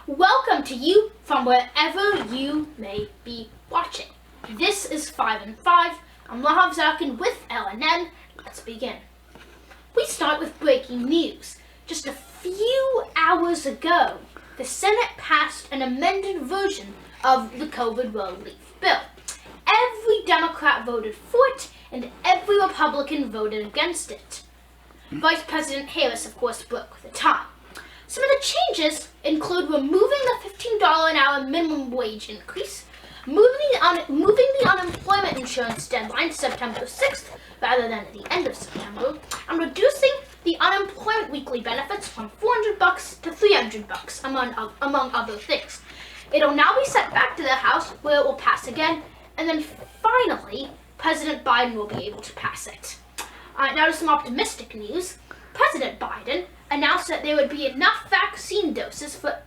Welcome to you from wherever you may be watching. This is 5 and 5. I'm Lahav Zaken with LNN. Let's begin. We start with breaking news. Just a few hours ago, the Senate passed an amended version of the COVID relief bill. Every Democrat voted for it, and every Republican voted against it. Vice President Harris, of course, broke the tie. Some of the changes include removing the $15 an hour minimum wage increase, moving the unemployment insurance deadline to September 6th rather than at the end of September, and reducing the unemployment weekly benefits from $400 to $300, among other things. It'll now be sent back to the House, where it will pass again, and then finally, President Biden will be able to pass it. Now to some optimistic news. President Biden announced that there would be enough vaccine doses for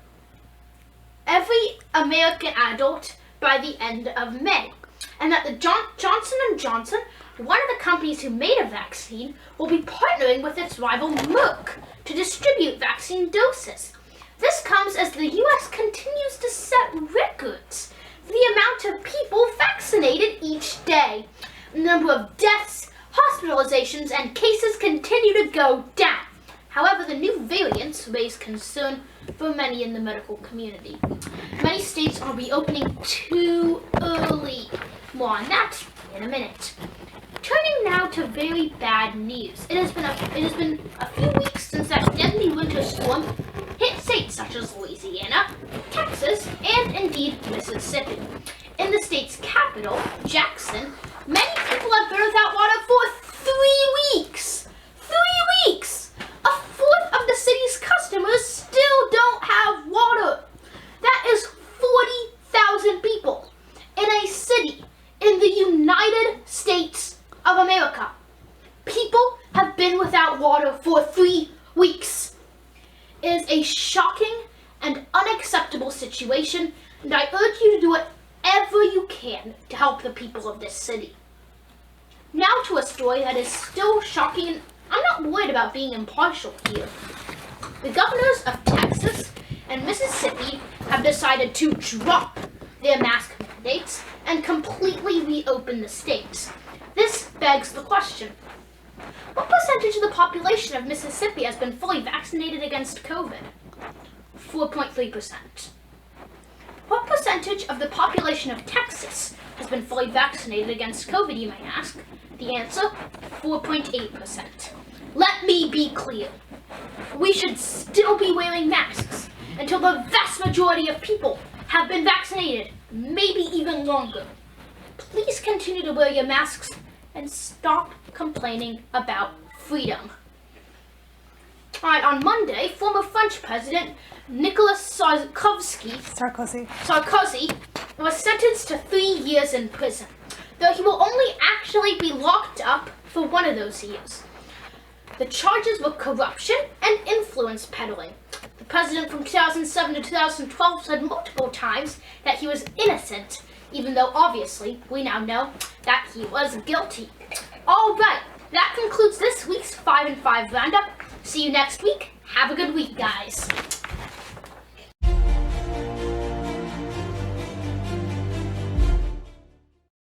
every American adult by the end of May, and that the Johnson & Johnson, one of the companies who made a vaccine, will be partnering with its rival Merck to distribute vaccine doses. This comes as the U.S. continues to set records for the amount of people vaccinated each day. The number of deaths, hospitalizations, and cases continue to go down. However, the new variants raise concern for many in the medical community. Many states are reopening too early. More on that in a minute. Turning now to very bad news. It has been a few weeks since that deadly winter storm hit states such as Louisiana, Texas, and indeed Mississippi. In the state's capital, Jackson, many people have been without water for 3 weeks. 3 weeks! A fourth of the city's customers still don't have water. That is 40,000 people in a city in the United States of America. People have been without water for 3 weeks. It is a shocking and unacceptable situation, and I urge you to do whatever you can to help the people of this city. Now to a story that is still shocking, and I'm not worried about being impartial here. The governors of Texas and Mississippi have decided to drop their mask mandates and completely reopen the states. This begs the question: what percentage of the population of Mississippi has been fully vaccinated against COVID? 4.3%. What percentage of the population of Texas has been fully vaccinated against COVID, you may ask? The answer, 4.8%. Let me be clear. We should still be wearing masks until the vast majority of people have been vaccinated, maybe even longer. Please continue to wear your masks and stop complaining about freedom. Alright, on Monday, former French President Nicolas Sarkozy was sentenced to 3 years in prison, though he will only actually be locked up for 1 of those years. The charges were corruption and influence peddling. The president from 2007 to 2012 said multiple times that he was innocent, even though obviously we now know that he was guilty. Alright, that concludes this week's 5 and 5 roundup. See you next week. Have a good week, guys.